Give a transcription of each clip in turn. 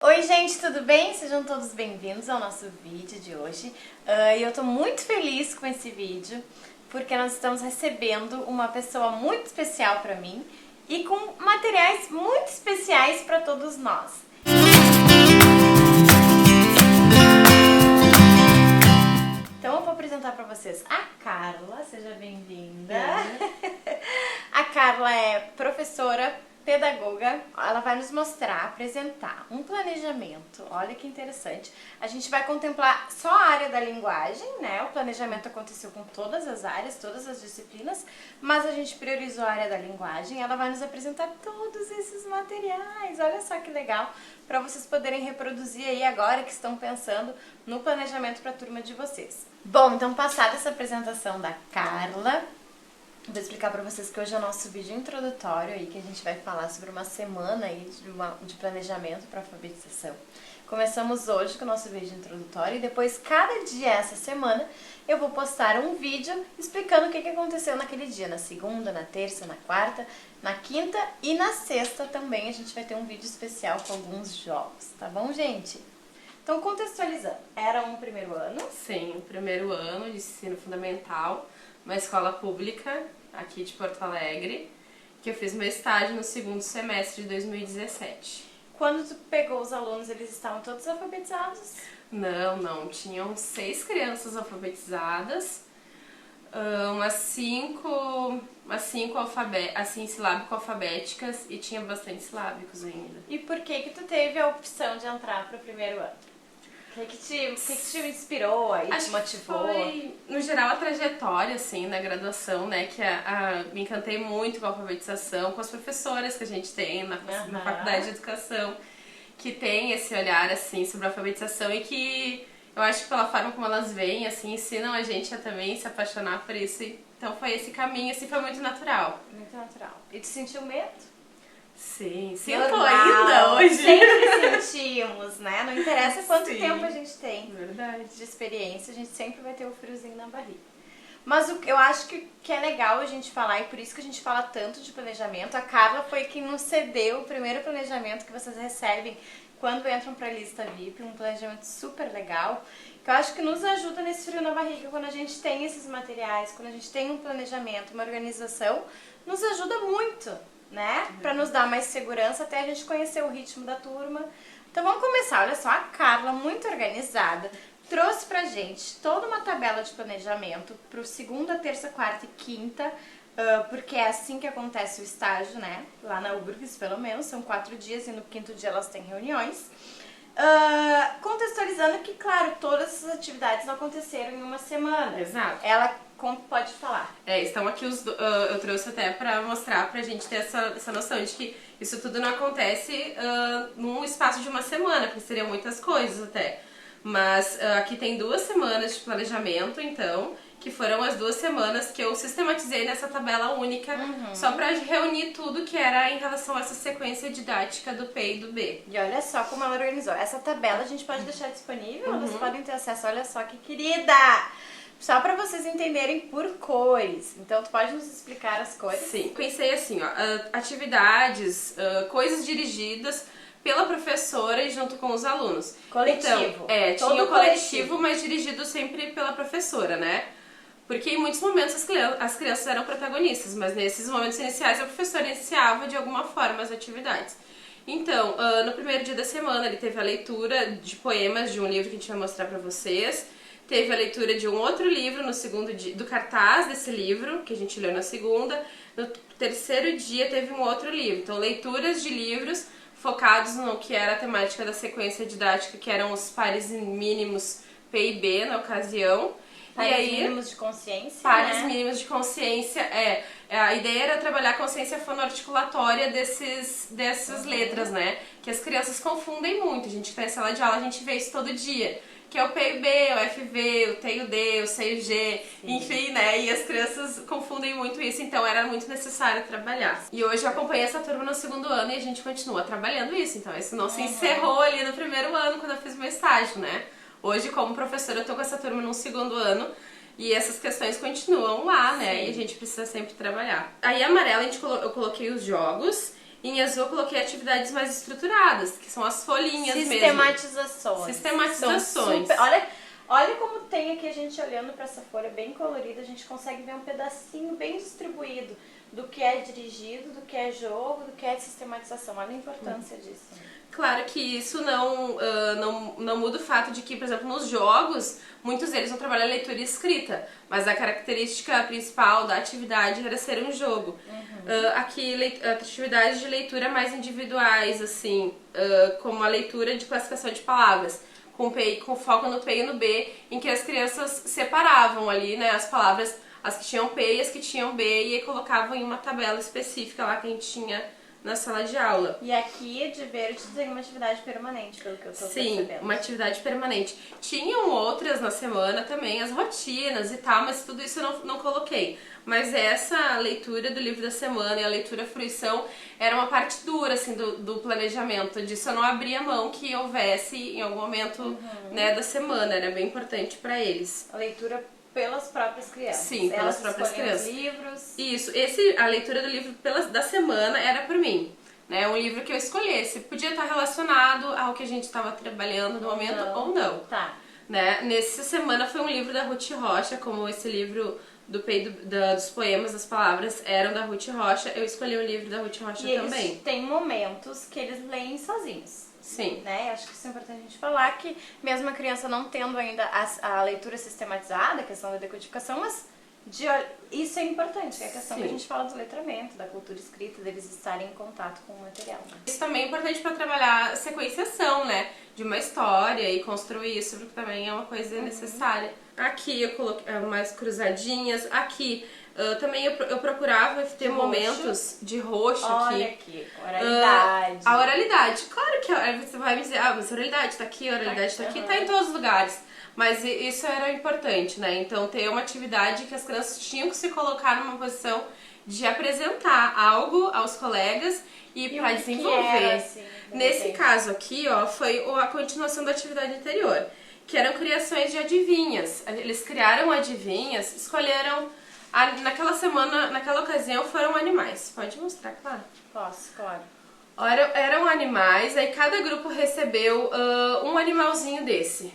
Oi gente, tudo bem? Sejam todos bem-vindos ao nosso vídeo de hoje. E eu tô muito feliz com esse vídeo porque nós estamos recebendo uma pessoa muito especial para mim e com materiais muito especiais para todos nós. Então eu vou apresentar para vocês a Carla, seja bem-vinda. A Carla é professora, pedagoga, ela vai nos mostrar, apresentar um planejamento, olha que interessante. A gente vai contemplar só a área da linguagem, né? O planejamento aconteceu com todas as áreas, todas as disciplinas, mas a gente priorizou a área da linguagem. Ela vai nos apresentar todos esses materiais, olha só que legal, para vocês poderem reproduzir aí agora que estão pensando no planejamento para a turma de vocês. Bom, então passada essa apresentação da Carla, vou explicar pra vocês que hoje é o nosso vídeo introdutório aí, que a gente vai falar sobre uma semana aí de planejamento para alfabetização. Começamos hoje com o nosso vídeo introdutório e depois, cada dia essa semana, eu vou postar um vídeo explicando o que aconteceu naquele dia, na segunda, na terça, na quarta, na quinta e na sexta também a gente vai ter um vídeo especial com alguns jogos, tá bom, gente? Então, contextualizando, era um primeiro ano? Sim, o primeiro ano de ensino fundamental, uma escola pública aqui de Porto Alegre, que eu fiz meu estágio no segundo semestre de 2017. Quando tu pegou os alunos, eles estavam todos alfabetizados? Não, tinham 6 crianças alfabetizadas, umas 5 silábico-alfabéticas e tinha bastante silábicos ainda. E por que tu teve a opção de entrar para o primeiro ano? O que te inspirou aí, te motivou? Foi, no geral, a trajetória, assim, na graduação, né, que me encantei muito com a alfabetização, com as professoras que a gente tem na Faculdade de Educação, que tem esse olhar, assim, sobre a alfabetização e que eu acho que pela forma como elas veem, assim, ensinam a gente a também se apaixonar por isso. Então foi esse caminho, assim, foi muito natural. Muito natural. E tu sentiu medo? Sim, sinto ainda hoje. Sempre sentimos, né? Não interessa quanto tempo a gente tem. Verdade. De experiência, a gente sempre vai ter o friozinho na barriga. Mas eu acho que é legal a gente falar, e por isso que a gente fala tanto de planejamento. A Carla foi quem nos cedeu o primeiro planejamento que vocês recebem quando entram para a lista VIP, um planejamento super legal, que eu acho que nos ajuda nesse frio na barriga quando a gente tem esses materiais, quando a gente tem um planejamento, uma organização, nos ajuda muito, né? Para nos dar mais segurança até a gente conhecer o ritmo da turma. Então vamos começar. Olha só, a Carla, muito organizada, trouxe pra gente toda uma tabela de planejamento pro segunda, terça, quarta e quinta, porque é assim que acontece o estágio, né? Lá na URGS, pelo menos, são 4 dias e no quinto dia elas têm reuniões. Contextualizando que, claro, todas essas atividades não aconteceram em uma semana. Exato. Ela pode falar. Estão aqui eu trouxe até pra mostrar pra gente ter essa noção de que isso tudo não acontece num espaço de uma semana, porque seriam muitas coisas até. Mas aqui tem 2 semanas de planejamento, então, que foram as 2 semanas que eu sistematizei nessa tabela única, só pra reunir tudo que era em relação a essa sequência didática do P e do B. E olha só como ela organizou. Essa tabela a gente pode deixar disponível, vocês podem ter acesso. Olha só que querida! Só pra vocês entenderem por cores. Então, tu pode nos explicar as cores? Sim, pensei assim, ó, atividades, coisas dirigidas pela professora e junto com os alunos. Coletivo. Então, tinha o coletivo, mas dirigido sempre pela professora, né? Porque em muitos momentos as crianças eram protagonistas, mas nesses momentos iniciais a professora iniciava de alguma forma as atividades. Então, no primeiro dia da semana ele teve a leitura de poemas de um livro que a gente vai mostrar pra vocês. Teve a leitura de um outro livro no segundo dia, do cartaz desse livro, que a gente leu na segunda. No terceiro dia teve um outro livro. Então, leituras de livros focados no que era a temática da sequência didática, que eram os pares mínimos P e B na ocasião. Pares mínimos de consciência, pares mínimos de consciência, a ideia era trabalhar a consciência fonoarticulatória dessas letras, né? Que as crianças confundem muito. A gente que tá em sala de aula, a gente vê isso todo dia. Que é o P e B, o F e V, o T e o D, o C e o G, enfim, né? E as crianças confundem muito isso, então era muito necessário trabalhar. E hoje eu acompanhei essa turma no segundo ano e a gente continua trabalhando isso, então isso não se encerrou ali no primeiro ano, quando eu fiz meu estágio, né? Hoje, como professora, eu tô com essa turma no segundo ano e essas questões continuam lá, né? E a gente precisa sempre trabalhar. Aí, amarela, eu coloquei os jogos Em azul eu coloquei atividades mais estruturadas, que são as folhinhas mesmo. Sistematizações. Olha como tem aqui, a gente olhando para essa folha bem colorida, a gente consegue ver um pedacinho bem distribuído do que é dirigido, do que é jogo, do que é sistematização. Olha a importância disso. Claro que isso não muda o fato de que, por exemplo, nos jogos, muitos deles vão trabalhar leitura e escrita, mas a característica principal da atividade era ser um jogo. Aqui, atividades de leitura mais individuais, assim, como a leitura de classificação de palavras, com foco no P e no B, em que as crianças separavam ali, né, as palavras, as que tinham P e as que tinham B, e colocavam em uma tabela específica lá que a gente tinha na sala de aula. E aqui de verde tem uma atividade permanente, pelo que eu tô percebendo. Sim, uma atividade permanente. Tinham outras na semana também, as rotinas e tal, mas tudo isso eu não coloquei. Mas essa leitura do livro da semana e a leitura fruição era uma parte dura, assim, do planejamento. Disso eu não abria mão que houvesse em algum momento, né, da semana. Era bem importante para eles. A leitura pelas próprias crianças. Sim, pelas próprias crianças. Livros. Isso, a leitura do livro da semana era por mim, né? Um livro que eu escolhesse. Podia estar relacionado ao que a gente estava trabalhando no momento ou não. Tá. Né? Nessa semana foi um livro da Ruth Rocha, como esse livro dos poemas, das palavras eram da Ruth Rocha, eu escolhi um livro da Ruth Rocha também. Eles têm momentos que eles leem sozinhos. Sim. Né? Acho que isso é importante a gente falar, que mesmo a criança não tendo ainda a leitura sistematizada, a questão da decodificação, mas isso é importante, que é a questão que a gente fala do letramento, da cultura escrita, deles estarem em contato com o material. Né? Isso também é importante para trabalhar a sequenciação, né? De uma história e construir isso, porque também é uma coisa necessária. Aqui eu coloquei mais cruzadinhas, aqui também eu procurava ter momentos de roxo aqui. Olha aqui, oralidade. A oralidade. Claro que você vai me dizer, mas a oralidade tá aqui, a oralidade tá aqui, tá em todos os lugares. Mas isso era importante, né? Então ter uma atividade que as crianças tinham que se colocar numa posição de apresentar algo aos colegas e para desenvolver. Era, assim, nesse caso aqui, ó, foi a continuação da atividade anterior, que eram criações de adivinhas. Eles criaram adivinhas, escolheram naquela semana, naquela ocasião foram animais. Pode mostrar, claro? Posso, claro. Eram animais, aí cada grupo recebeu um animalzinho desse.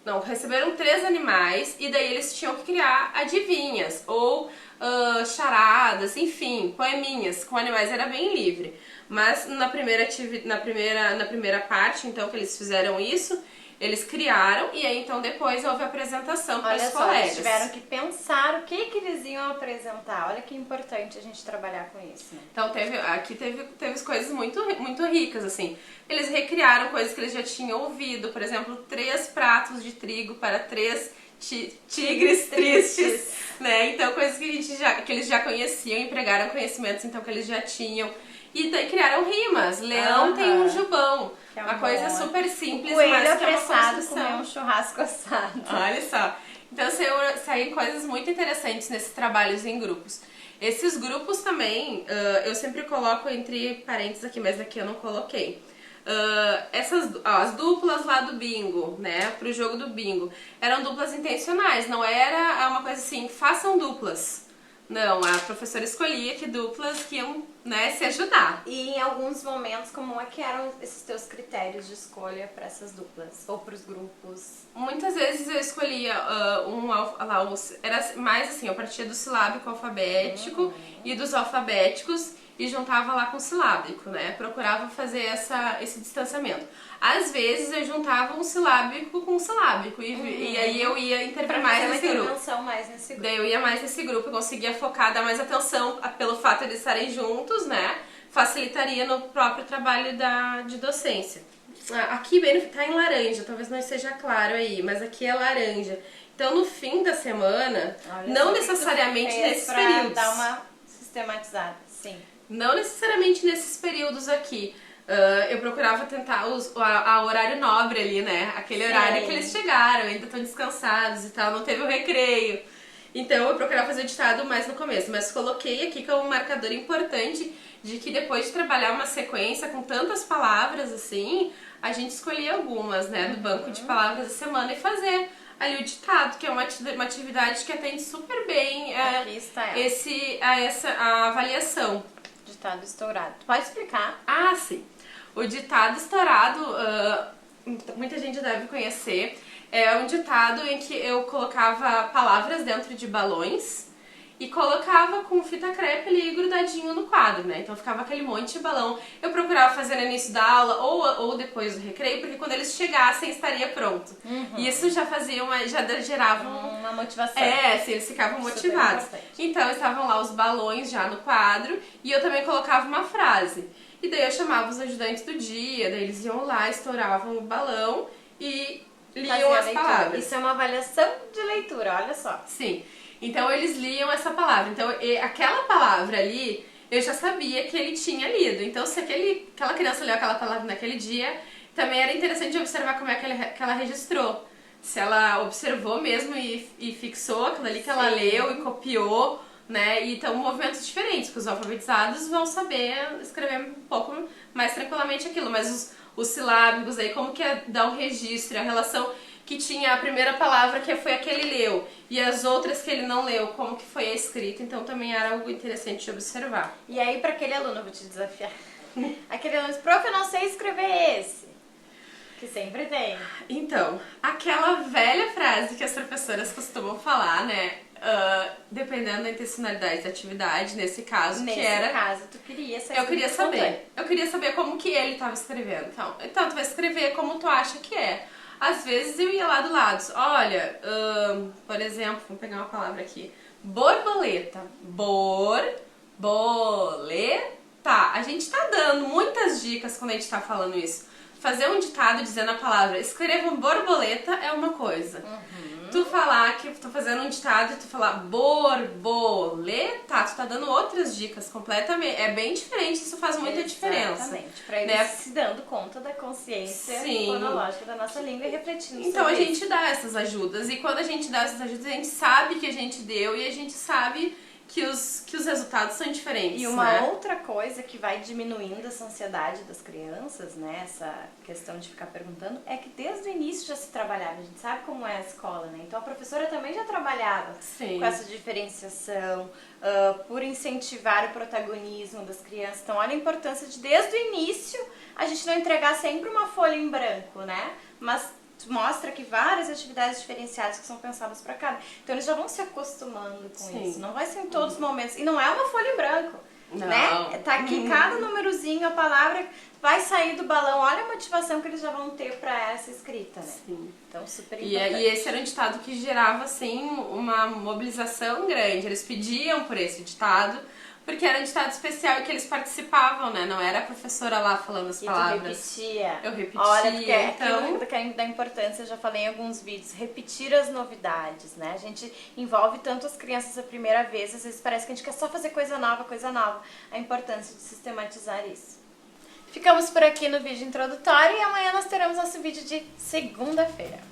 Não, receberam 3 animais e daí eles tinham que criar adivinhas ou charadas, enfim, poeminhas com animais, era bem livre. Mas na primeira parte, então, que eles fizeram isso, eles criaram e aí então depois houve a apresentação para os colegas. Olha só, eles tiveram que pensar o que eles iam apresentar. Olha que importante a gente trabalhar com isso. Né? Então aqui teve coisas muito, muito ricas, assim. Eles recriaram coisas que eles já tinham ouvido, por exemplo, 3 pratos de trigo para 3 tigres tristes, né? Então coisas que eles já conheciam, empregaram conhecimentos então que eles já tinham. E daí criaram rimas. Leão tem um jubão. É uma coisa super simples, coelho mas que é uma apressado construção. comer um churrasco assado. Olha só. Então saíram coisas muito interessantes nesses trabalhos em grupos. Esses grupos também, eu sempre coloco entre parênteses aqui, mas aqui eu não coloquei. As duplas lá do bingo, né, pro jogo do bingo, eram duplas intencionais, não era uma coisa assim, façam duplas. Não, a professora escolhia que duplas que iam, né, se ajudar. E em alguns momentos, como é que eram esses teus critérios de escolha para essas duplas ou para os grupos? Muitas vezes eu escolhia era mais assim, eu partia do silábico alfabético e dos alfabéticos e juntava lá com o silábico, né? Procurava fazer esse distanciamento. Às vezes eu juntava um silábico com um silábico e aí eu ia intervir mais nesse grupo. Daí eu ia mais nesse grupo e conseguia focar, dar mais atenção pelo fato de eles estarem juntos, né? Facilitaria no próprio trabalho de docência. Aqui bem tá em laranja, talvez não esteja claro aí, mas aqui é laranja. Então no fim da semana, não necessariamente nesses períodos. Dar uma sistematizada, sim. Não necessariamente nesses períodos aqui. Eu procurava tentar o horário nobre ali, né? Aquele horário que eles chegaram, ainda estão descansados e tal, não teve o recreio. Então eu procurava fazer o ditado mais no começo, mas coloquei aqui como um marcador importante de que depois de trabalhar uma sequência com tantas palavras assim, a gente escolhia algumas, né, do banco de palavras da semana e fazer ali o ditado, que é uma atividade que atende super bem a avaliação. ditado estourado. Tu pode explicar? Ah, sim. O ditado estourado, muita gente deve conhecer, é um ditado em que eu colocava palavras dentro de balões e colocava com fita crepe ali grudadinho no quadro, né? Então ficava aquele monte de balão. Eu procurava fazer no início da aula ou depois do recreio, porque quando eles chegassem estaria pronto. E isso já fazia já gerava uma motivação. Assim, eles ficavam motivados. Então estavam lá os balões já no quadro e eu também colocava uma frase. E daí eu chamava os ajudantes do dia, daí eles iam lá, estouravam o balão e liam as palavras. Isso é uma avaliação de leitura, olha só. Sim. Então eles liam essa palavra. Então aquela palavra ali, eu já sabia que ele tinha lido. Então se aquela criança leu aquela palavra naquele dia, também era interessante observar como é que ela registrou. Se ela observou mesmo e fixou aquilo ali que ela leu e copiou, né? E então movimentos diferentes, que os alfabetizados vão saber escrever um pouco mais tranquilamente aquilo. Mas os silábicos aí, como que é dar um registro, a relação que tinha a primeira palavra que foi a que ele leu e as outras que ele não leu, como que foi a escrita, então também era algo interessante de observar. E aí para aquele aluno, eu vou te desafiar, aquele aluno diz, prof, eu não sei escrever esse, que sempre tem. Então, aquela velha frase que as professoras costumam falar, né, dependendo da intencionalidade da atividade, nesse caso, nesse que era... Nesse caso, tu queria saber. Eu queria saber como que ele estava escrevendo. Então, tu vai escrever como tu acha que é. Às vezes eu ia lá do lado, olha, por exemplo, vamos pegar uma palavra aqui, borboleta, borboleta. A gente tá dando muitas dicas quando a gente tá falando isso. Fazer um ditado dizendo a palavra, escrevam borboleta é uma coisa. Tu falar que tu fazendo um ditado e tu falar borboleta, tu tá dando outras dicas completamente. É bem diferente, isso faz muita diferença. Exatamente, pra eles se dando conta da consciência fonológica da nossa língua e refletindo então sobre a gente dá essas ajudas e quando a gente dá essas ajudas a gente sabe que a gente deu e a gente sabe que os resultados são diferentes. E uma outra coisa que vai diminuindo essa ansiedade das crianças, né, essa questão de ficar perguntando, é que desde o início já se trabalhava, a gente sabe como é a escola, né? Então a professora também já trabalhava com essa diferenciação, por incentivar o protagonismo das crianças. Então olha a importância de desde o início a gente não entregar sempre uma folha em branco, né? Mas mostra que várias atividades diferenciadas que são pensadas para cada. Então eles já vão se acostumando com isso. Não vai ser em todos os momentos. E não é uma folha em branco. Não. Né? Tá aqui cada númerozinho, a palavra vai sair do balão. Olha a motivação que eles já vão ter para essa escrita, né? Sim. Então, super importante. E esse era um ditado que gerava, assim, uma mobilização grande. Eles pediam por esse ditado, porque era um ditado especial e que eles participavam, né? Não era a professora lá falando as palavras. Eu repetia. Olha, porque então... aquilo da importância, eu já falei em alguns vídeos, repetir as novidades, né? A gente envolve tanto as crianças a primeira vez, às vezes parece que a gente quer só fazer coisa nova. A importância de sistematizar isso. Ficamos por aqui no vídeo introdutório e amanhã nós teremos nosso vídeo de segunda-feira.